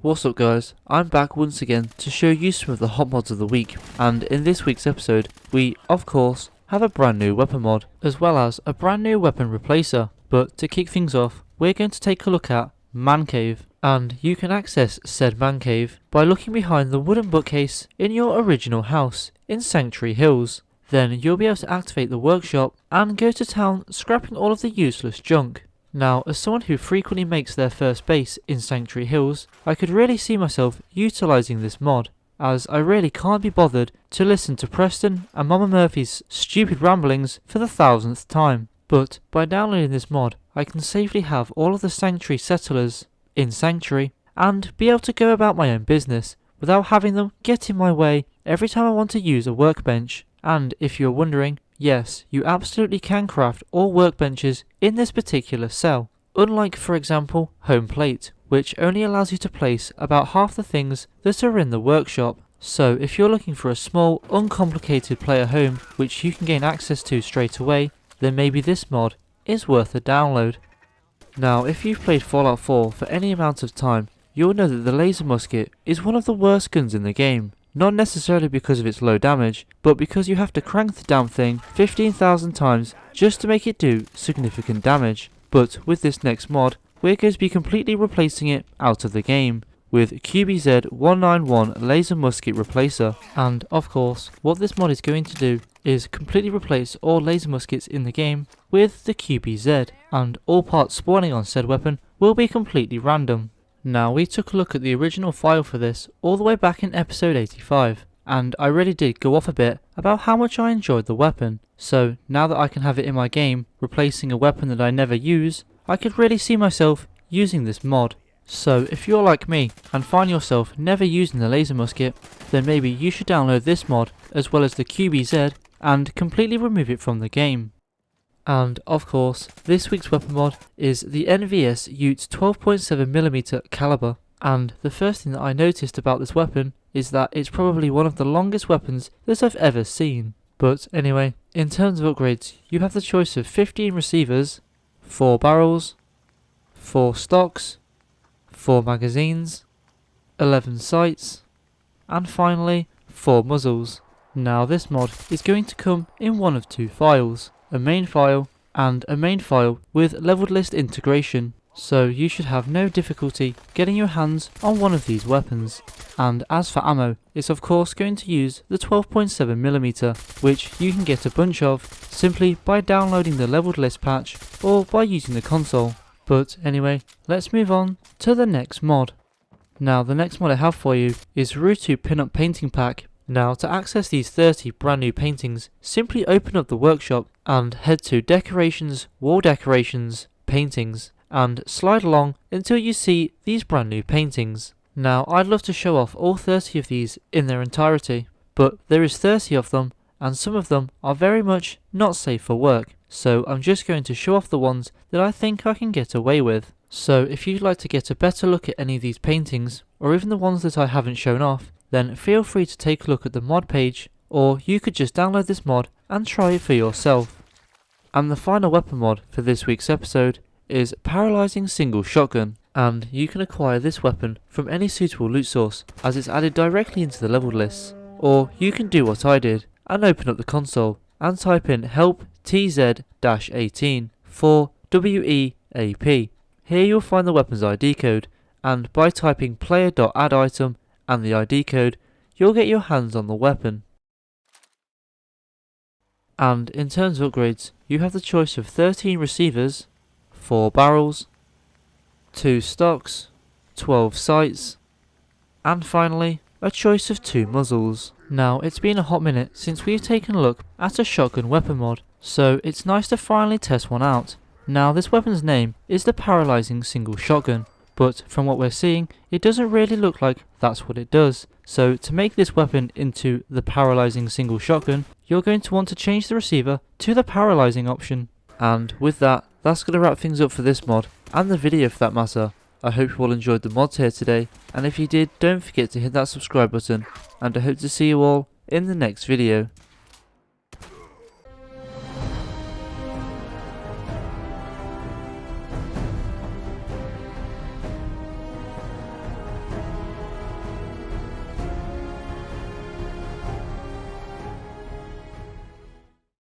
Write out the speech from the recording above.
What's up guys, I'm back once again to show you some of the hot mods of the week, and in this week's episode we, of course, have a brand new weapon mod, as well as a brand new weapon replacer. But to kick things off, we're going to take a look at Man Cave, and you can access said Man Cave by looking behind the wooden bookcase in your original house in Sanctuary Hills. Then you'll be able to activate the workshop and go to town scrapping all of the useless junk. Now, as someone who frequently makes their first base in Sanctuary Hills, I could really see myself utilising this mod, as I really can't be bothered to listen to Preston and Mama Murphy's stupid ramblings for the 1000th time. But by downloading this mod, I can safely have all of the Sanctuary settlers in Sanctuary and be able to go about my own business without having them get in my way every time I want to use a workbench. And if you're wondering, yes, you absolutely can craft all workbenches in this particular cell, unlike for example home plate, which only allows you to place about half the things that are in the workshop. So if you're looking for a small, uncomplicated player home which you can gain access to straight away, then maybe this mod is worth a download. Now, if you've played Fallout 4 for any amount of time, you'll know that the laser musket is one of the worst guns in the game. Not necessarily because of its low damage, but because you have to crank the damn thing 15,000 times just to make it do significant damage. But with this next mod, we're going to be completely replacing it out of the game with QBZ191 Laser Musket Replacer. And of course, what this mod is going to do is completely replace all laser muskets in the game with the QBZ, and all parts spawning on said weapon will be completely random. Now, we took a look at the original file for this all the way back in episode 85, and I really did go off a bit about how much I enjoyed the weapon. So now that I can have it in my game, replacing a weapon that I never use, I could really see myself using this mod. So if you're like me and find yourself never using the laser musket, then maybe you should download this mod as well as the QBZ and completely remove it from the game. And of course, this week's weapon mod is the NVS Ute 12.7mm caliber, and the first thing that I noticed about this weapon is that it's probably one of the longest weapons that I've ever seen. But anyway, in terms of upgrades, you have the choice of 15 receivers, 4 barrels, 4 stocks, 4 magazines, 11 sights, and finally 4 muzzles. Now, this mod is going to come in one of two files, a main file and a main file with leveled list integration, so you should have no difficulty getting your hands on one of these weapons. And as for ammo, it's of course going to use the 12.7mm, which you can get a bunch of simply by downloading the leveled list patch or by using the console. But anyway, let's move on to the next mod. Now, the next mod I have for you is Ruttu Pin-up painting pack. Now, to access these 30 brand new paintings, simply open up the workshop and head to Decorations, Wall Decorations, Paintings, and slide along until you see these brand new paintings. Now, I'd love to show off all 30 of these in their entirety, but there is 30 of them, and some of them are very much not safe for work, so I'm just going to show off the ones that I think I can get away with. So if you'd like to get a better look at any of these paintings, or even the ones that I haven't shown off, then feel free to take a look at the mod page, or you could just download this mod and try it for yourself. And the final weapon mod for this week's episode is Paralyzing Single Shotgun, and you can acquire this weapon from any suitable loot source as it's added directly into the leveled lists. Or you can do what I did and open up the console and type in help TZ-18 for WEAP. Here you'll find the weapon's ID code, and by typing player.add-item and the ID code, you'll get your hands on the weapon. And in terms of upgrades, you have the choice of 13 receivers, 4 barrels, 2 stocks, 12 sights, and finally a choice of 2 muzzles. Now, it's been a hot minute since we've taken a look at a shotgun weapon mod, so it's nice to finally test one out. Now, this weapon's name is the Paralyzing Single Shotgun, but from what we're seeing, it doesn't really look like that's what it does. So to make this weapon into the Paralyzing Single Shotgun, you're going to want to change the receiver to the Paralyzing option. And with that, that's going to wrap things up for this mod, and the video for that matter. I hope you all enjoyed the mods here today, and if you did, don't forget to hit that subscribe button, and I hope to see you all in the next video.